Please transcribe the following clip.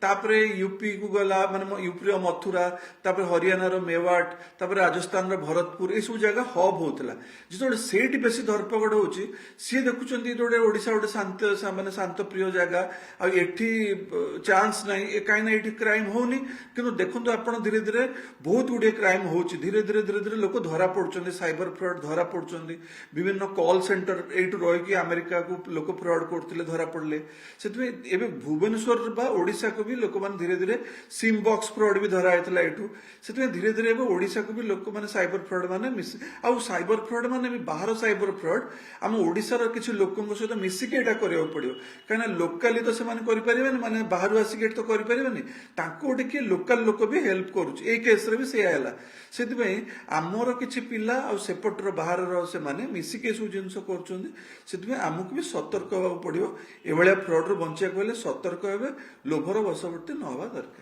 तापर यूपी को गला माने यूपी मथुरा तापर हरियाणा मेवाट तापर राजस्थान भरतपुर ये सब जगह हब होता जो सेठी बेसी धरपकड़ होची सी देखुं गोटे ओडिशा गोटे शांत माने शांत प्रिय जगह आठी चांस ना कहीं ना ये क्राइम होनी कि देखो आप धीरे धीरे बहुत गुड़े क्राइम हो धीरे धीरे धीरे धीरे लोक धरा पड़ुंट साइबर फ्रॉड धरा पड़ुंट विभिन्न कॉल सेंटर यू रही अमेरिका को लोक फ्रॉड करते धरा पड़े से भुवनेश्वर ओडिशा को भी लोक मैंने धीरे धीरे सिम बॉक्स फ्रॉड भी धरा होता यू से धीरे धीरे ओडिशा को भी लोक मैंने साइबर फ्रॉड मैंने आउ साइबर फ्रॉड मैंने भी बाहर साइबर फ्रॉड आम ओडिशार किसी लोकों सहित मिसिक यहाँ करा पड़ो कहीं लोकाली तो से माने बाहर आसिक तो करें गोटे किए लोकाल लोक भी हेल्प करुचे केस रे भी सेया से आमर किसी पिला सेपटर बाहर से माने मिसिक ये सब जिन करमको भी सतर्क होगा पड़ो एभलिया फ्रॉड रु बचा सतर्क हे लोभर वशवर्ती न हवा दरकार।